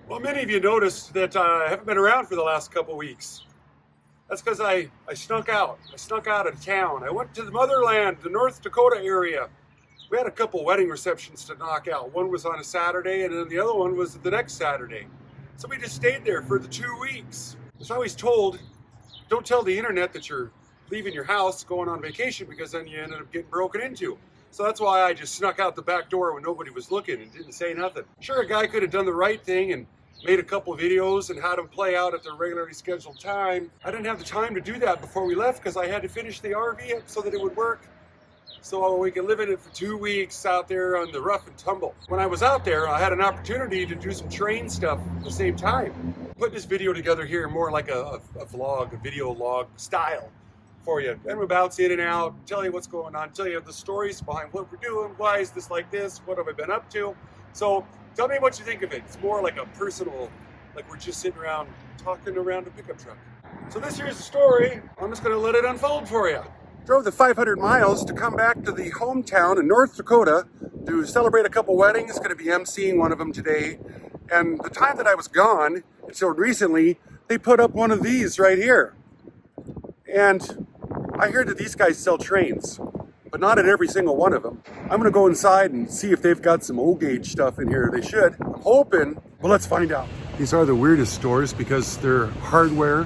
Well, many of you noticed that I haven't been around for the last couple weeks. That's because I snuck out. I snuck out of town. I went to the Motherland, the North Dakota area. We had a couple wedding receptions to knock out. One was on a Saturday, and then the other one was the next Saturday. So we just stayed there for the 2 weeks. As I was told, don't tell the internet that you're leaving your house, going on vacation, because then you ended up getting broken into. So that's why I just snuck out the back door when nobody was looking and didn't say nothing. Sure, a guy could have done the right thing and made a couple of videos and had them play out at their regularly scheduled time. I didn't have the time to do that before we left because I had to finish the RV up so that it would work, so we could live in it for 2 weeks out there on the rough and tumble. When I was out there, I had an opportunity to do some train stuff at the same time. Put this video together here more like a vlog, a video log style for you. And we bounce in and out, tell you what's going on, tell you the stories behind what we're doing, why is this like this, what have I been up to. So tell me what you think of it. It's more like a personal, like we're just sitting around talking around a pickup truck. So this here's the story. I'm just gonna let it unfold for you. Drove the 500 miles to come back to the hometown in North Dakota to celebrate a couple weddings. Gonna be emceeing one of them today. And the time that I was gone, until recently, they put up one of these right here. And I heard that these guys sell trains, but not at every single one of them. I'm gonna go inside and see if they've got some O-gauge stuff in here. They should. I'm hoping, but let's find out. These are the weirdest stores because they're hardware,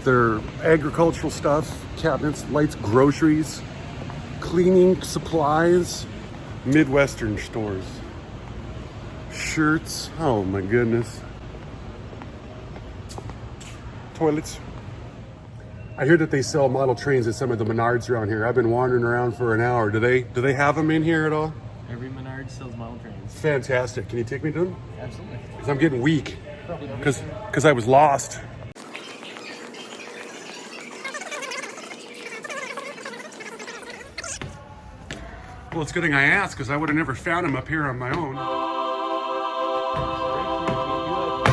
they're agricultural stuff, cabinets, lights, groceries, cleaning supplies, Midwestern stores, shirts, oh my goodness, toilets. I hear that they sell model trains at some of the Menards around here. I've been wandering around for an hour. Do they have them in here at all? Every Menards sells model trains. Fantastic. Can you take me to them? Absolutely. Because I'm getting weak. Because I was lost. Well, it's a good thing I asked because I would have never found them up here on my own. We do have a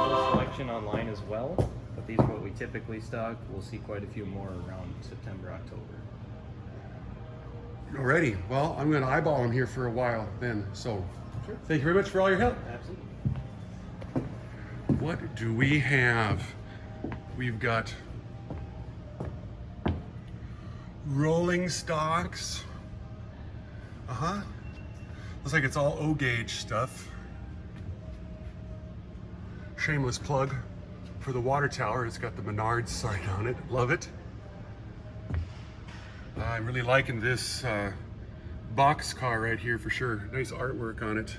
full selection online as well, but these are what we typically stock. We'll see quite a few more around September, October. Alrighty, well, I'm going to eyeball them here for a while then. So, sure. Thank you very much for all your help. Absolutely. What do we have? We've got rolling stocks. Looks like it's all O-gauge stuff. Shameless plug for the water tower. It's got the Menards sign on it. Love it. I'm really liking this box car right here for sure. Nice artwork on it.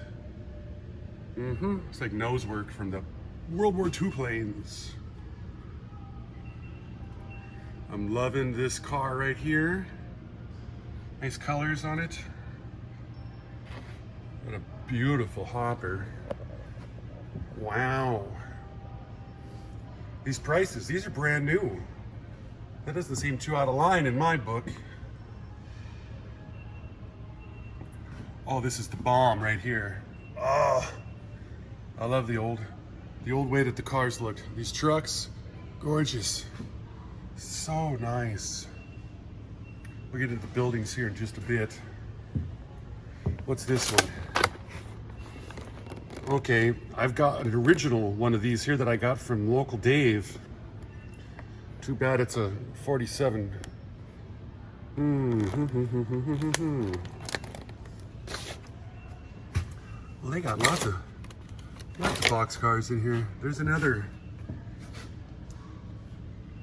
It's like nose work from the World War II planes. I'm loving this car right here. Nice colors on it. What a beautiful hopper. Wow. These prices, these are brand new. That doesn't seem too out of line in my book. Oh, this is the bomb right here. Oh, I love the old way that the cars looked. These trucks, gorgeous. So nice. We'll get into the buildings here in just a bit. What's this one? Okay, I've got an original one of these here that I got from local Dave. Too bad it's a 47. Well, they got lots of box cars in here. There's another.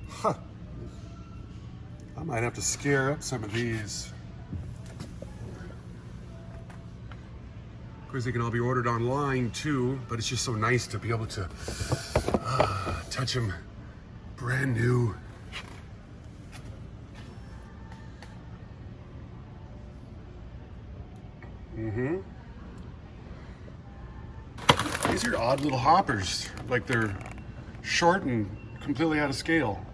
Huh. I might have to scare up some of these. Of course, they can all be ordered online too, but it's just so nice to be able to touch them brand new. These are odd little hoppers, like they're short and completely out of scale.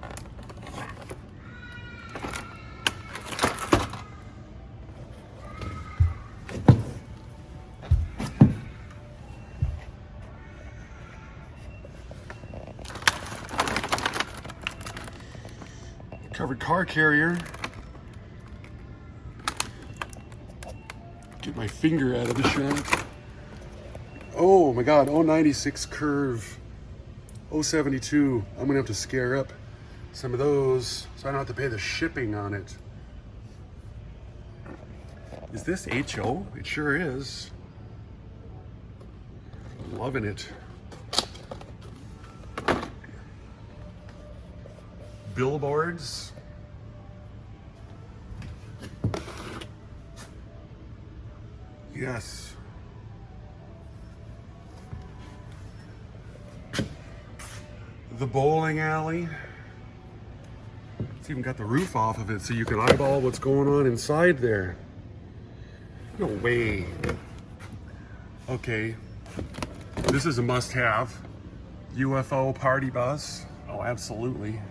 Covered car carrier. Get my finger out of the shaft. Oh my God, 096 curve, 072. I'm gonna have to scare up some of those so I don't have to pay the shipping on it. Is this HO? It sure is. Loving it. Billboards. Yes. The bowling alley. It's even got the roof off of it so you can eyeball what's going on inside there. No way. Okay. This is a must-have. UFO party bus. Oh, absolutely.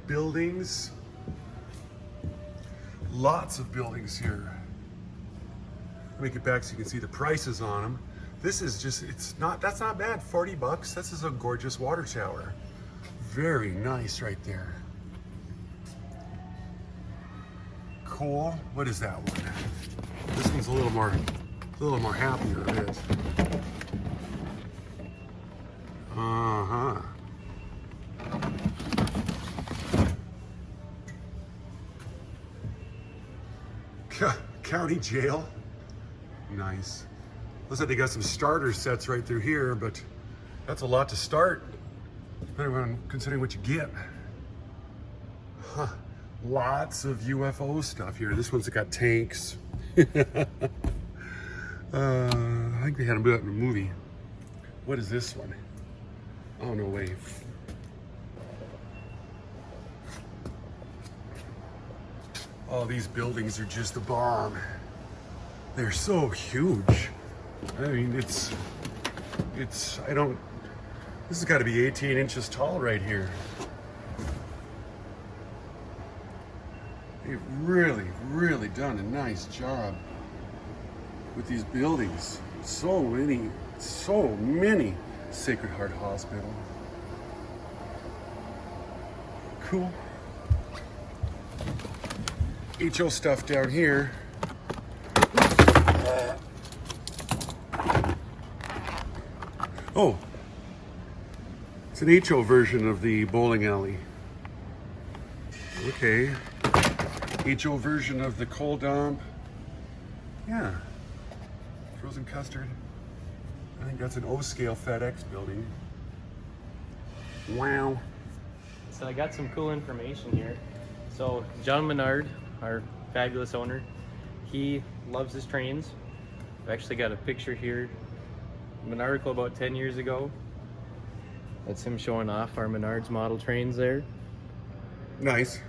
Buildings. Lots of buildings here. Make it back so you can see the prices on them. This is just, that's not bad, 40 bucks. This is a gorgeous water tower. Very nice right there. Cool. What is that one? This one's a little more happier a bit. Uh-huh. County jail. Nice. Looks like they got some starter sets right through here, but that's a lot to start, considering what you get. Huh. Lots of UFO stuff here. This one's got tanks. I think they had them do that in a movie. What is this one? Oh, no way. Oh, these buildings are just a bomb. They're so huge. I mean, this has got to be 18 inches tall right here. They've really, really done a nice job with these buildings. So many Sacred Heart Hospital. Cool. HO stuff down here. Oh, it's an HO version of the bowling alley. Okay. HO version of the cold dump. Yeah. Frozen custard. I think that's an O-scale FedEx building. Wow. So I got some cool information here. So John Menard, our fabulous owner, he loves his trains. I've actually got a picture here, an article about 10 years ago. That's him showing off our Menards model trains there. Nice.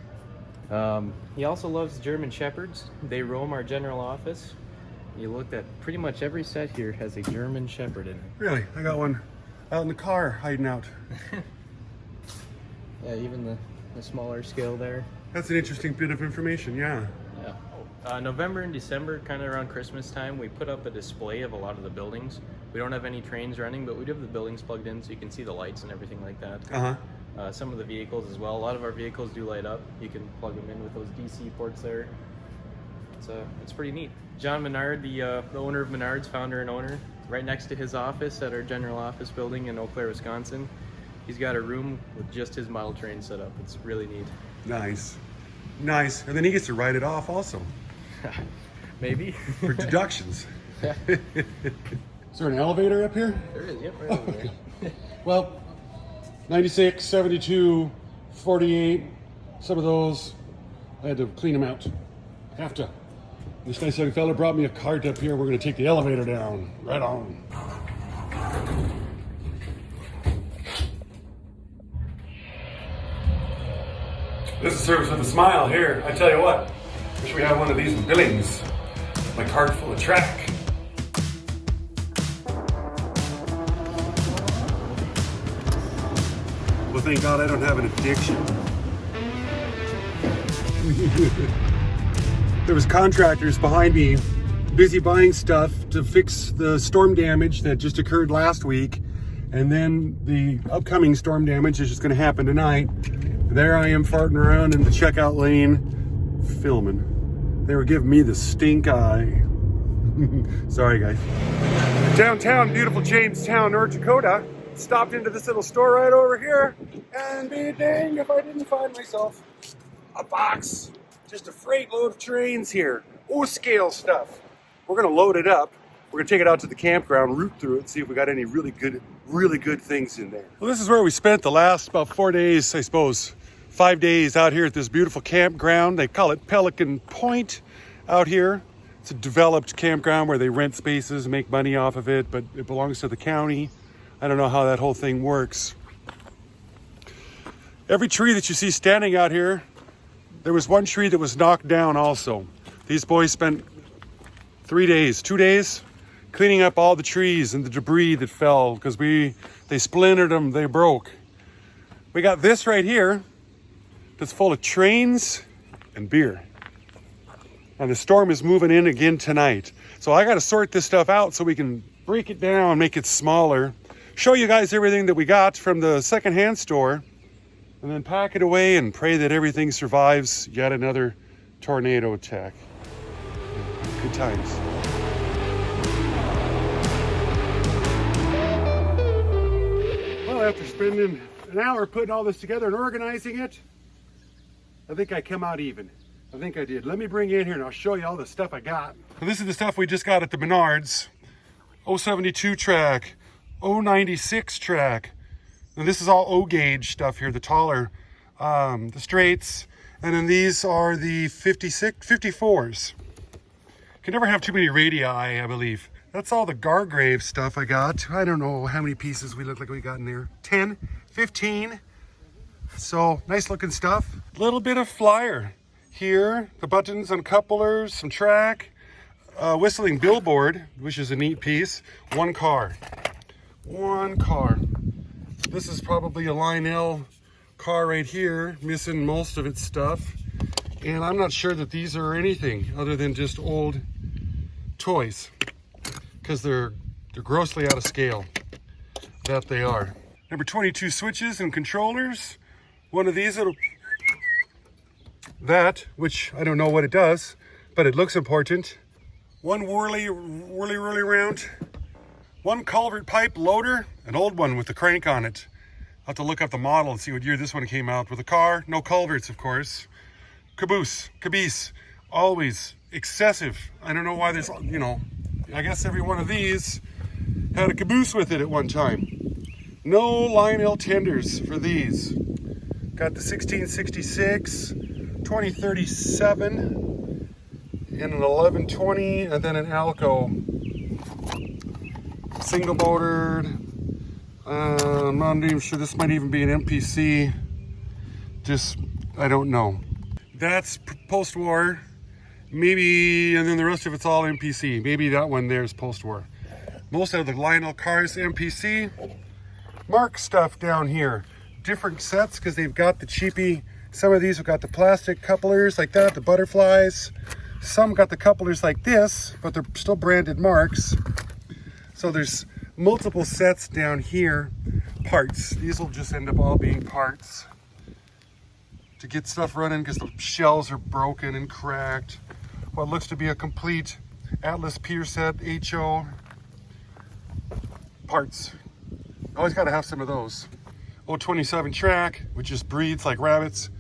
He also loves German Shepherds. They roam our general office. You looked at pretty much every set here has a German Shepherd in it. Really? I got one out in the car hiding out. Yeah, even the smaller scale there. That's an interesting bit of information, yeah. Yeah. November and December, kind of around Christmas time, we put up a display of a lot of the buildings. We don't have any trains running, but we do have the buildings plugged in so you can see the lights and everything like that. Uh-huh. Some of the vehicles as well. A lot of our vehicles do light up. You can plug them in with those DC ports there. It's pretty neat. John Menard, the owner of Menards, founder and owner, right next to his office at our general office building in Eau Claire, Wisconsin. He's got a room with just his model train set up. It's really neat. Nice. Nice. And then he gets to write it off also. Maybe. For deductions. Yeah. Is there an elevator up here? There is, yep, right over there. Well, 96, 72, 48, some of those, I had to clean them out. Have to. This nice young fella brought me a cart up here. We're going to take the elevator down. Right on. This is service with a smile here. I tell you what, wish we had one of these in Billings. My cart full of track. Well, thank God I don't have an addiction. There was contractors behind me busy buying stuff to fix the storm damage that just occurred last week. And then the upcoming storm damage is just going to happen tonight. There I am farting around in the checkout lane, filming. They were giving me the stink eye. Sorry, guys. Downtown, beautiful Jamestown, North Dakota. Stopped into this little store right over here, and be dang if I didn't find myself a box. Just a freight load of trains here. O-scale stuff. We're gonna load it up. We're gonna take it out to the campground, root through it, see if we got any really good things in there. Well, this is where we spent the last about 4 days, I suppose. 5 days out here at this beautiful campground. They call it Pelican Point out here. It's a developed campground where they rent spaces, make money off of it, but it belongs to the county. I don't know how that whole thing works. Every tree that you see standing out here, there was one tree that was knocked down also. These boys spent 2 days, cleaning up all the trees and the debris that fell because they splintered them, they broke. We got this right here that's full of trains and beer. And the storm is moving in again tonight. So I got to sort this stuff out so we can break it down, make it smaller, show you guys everything that we got from the secondhand store, and then pack it away and pray that everything survives yet another tornado attack. Good times. Well, after spending an hour putting all this together and organizing it, I think I come out even. I think I did. Let me bring you in here and I'll show you all the stuff I got. So this is the stuff we just got at the Menards. 072 track, 096 track. And this is all O-gauge stuff here, the taller, the straights. And then these are the 54s. Can never have too many radii, I believe. That's all the Gargrave stuff I got. I don't know how many pieces we look like we got in there. 10, 15. So nice looking stuff. A little bit of flyer here. The buttons and couplers, some track. Whistling billboard, which is a neat piece. One car. This is probably a Lionel car right here, missing most of its stuff. And I'm not sure that these are anything other than just old toys, because they're grossly out of scale. That they are. Number 22 switches and controllers. One of these that, which I don't know what it does, but it looks important. One whirly round. One culvert pipe loader, an old one with the crank on it. I'll have to look up the model and see what year this one came out. With a car, no culverts, of course. Caboose, always excessive. I don't know why there's, I guess every one of these had a caboose with it at one time. No Lionel tenders for these. Got the 1666, 2037, and an 1120, and then an Alco. Single motored. I'm not even sure, this might even be an MPC. I don't know. That's post-war, maybe, and then the rest of it's all MPC. Maybe that one there is post-war. Most of the Lionel cars, MPC. Mark stuff down here. Different sets, because they've got the cheapy, some of these have got the plastic couplers like that, the butterflies. Some got the couplers like this, but they're still branded Marks. So there's multiple sets down here. Parts. These will just end up all being parts to get stuff running, because the shells are broken and cracked. What looks to be a complete Atlas pier set, HO parts. Always got to have some of those. 027 track, which just breeds like rabbits.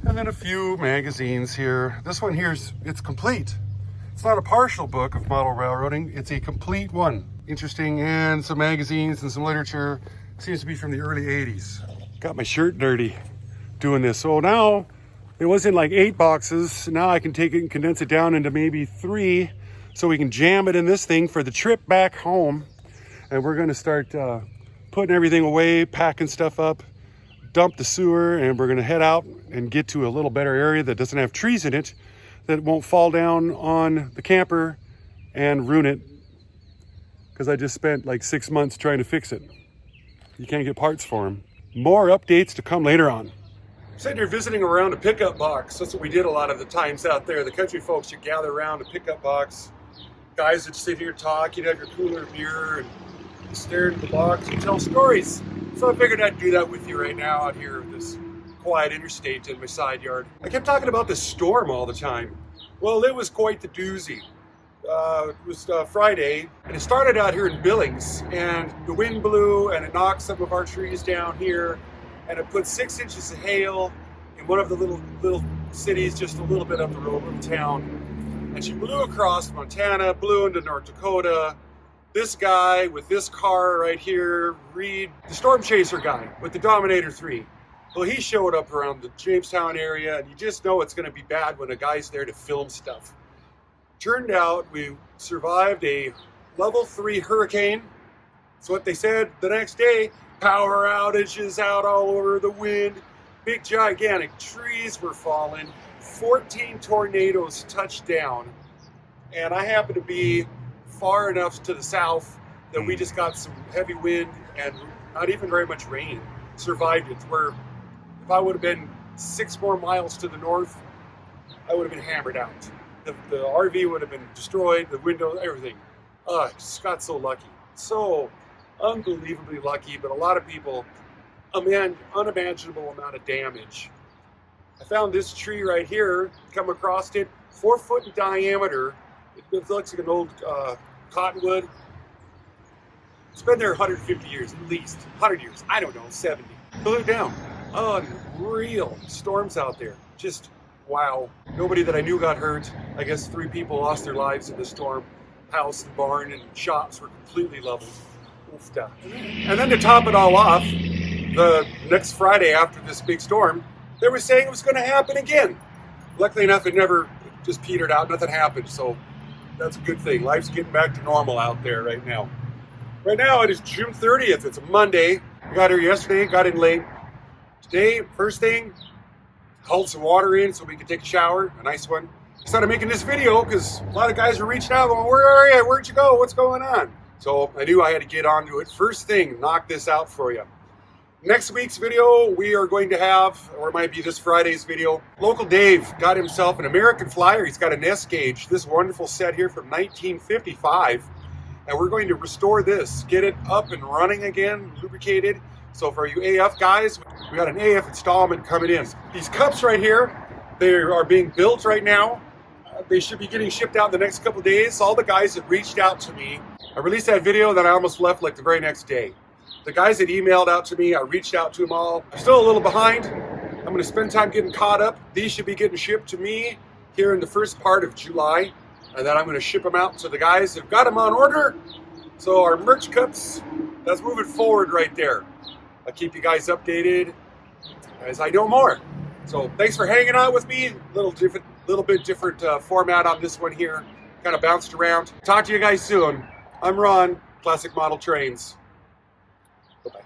And then a few magazines here. This one it's complete. It's not a partial book of model railroading, it's a complete one. Interesting, and some magazines and some literature. Seems to be from the early 80s. Got my shirt dirty doing this. So now, it was in like 8 boxes. Now I can take it and condense it down into maybe 3, so we can jam it in this thing for the trip back home. And we're gonna start putting everything away, packing stuff up, dump the sewer, and we're gonna head out and get to a little better area that doesn't have trees in it, that won't fall down on the camper and ruin it, because I just spent like 6 months trying to fix it. You can't get parts for them. More updates to come later on. Sitting here visiting around a pickup box. That's what we did a lot of the times out there. The country folks, you gather around a pickup box. Guys would sit here, talk, you'd have your cooler of beer, and stare into the box and tell stories. So I figured I'd do that with you right now out here at this quiet interstate in my side yard. I kept talking about this storm all the time. Well, it was quite the doozy. It was Friday, and it started out here in Billings, and the wind blew, and it knocked some of our trees down here, and it put 6 inches of hail in one of the little cities just a little bit up the road, little town. And she blew across Montana, blew into North Dakota. This guy with this car right here, Reed, the storm chaser guy with the Dominator 3. Well, he showed up around the Jamestown area, and you just know it's going to be bad when a guy's there to film stuff. Turned out we survived a level 3 hurricane. That's what they said the next day. Power outages out all over, the wind. Big gigantic trees were falling. 14 tornadoes touched down. And I happened to be far enough to the south that we just got some heavy wind and not even very much rain. Survived it. Where if I would have been 6 more miles to the north, I would have been hammered out. The RV would have been destroyed, the windows, everything. I just got so lucky. So unbelievably lucky, but a lot of people, unimaginable amount of damage. I found this tree right here, come across it, 4 foot in diameter. It looks like an old cottonwood. It's been there 150 years at least, 100 years, I don't know, 70. Blew it down. Unreal storms out there. Just wow. Nobody that I knew got hurt. I guess 3 people lost their lives in the storm. House, and barn, and shops were completely leveled. Oofda. And then to top it all off, the next Friday after this big storm, they were saying it was going to happen again. Luckily enough, it never just petered out. Nothing happened. So that's a good thing. Life's getting back to normal out there right now. Right now it is June 30th. It's a Monday. I got here yesterday, got in late. Today, first thing, hauled some water in so we could take a shower, a nice one. I started making this video because a lot of guys are reaching out going, where are you? Where'd you go? What's going on? So I knew I had to get onto it. First thing, knock this out for you. Next week's video, we are going to have, or it might be this Friday's video, Local Dave got himself an American Flyer. He's got a nest gauge, this wonderful set here from 1955. And we're going to restore this, get it up and running again, lubricated. So for you AF guys, we got an AF installment coming in. These cups right here, they are being built right now. They should be getting shipped out in the next couple days. All the guys that reached out to me, I released that video, then I almost left like the very next day. The guys that emailed out to me, I reached out to them all. I'm still a little behind. I'm going to spend time getting caught up. These should be getting shipped to me here in the first part of July. And then I'm going to ship them out to the guys that have got them on order. So our merch cups, that's moving forward right there. I'll keep you guys updated as I know more. So thanks for hanging out with me. Little bit different format on this one here. Kind of bounced around. Talk to you guys soon. I'm Ron, Classic Model Trains. Bye-bye.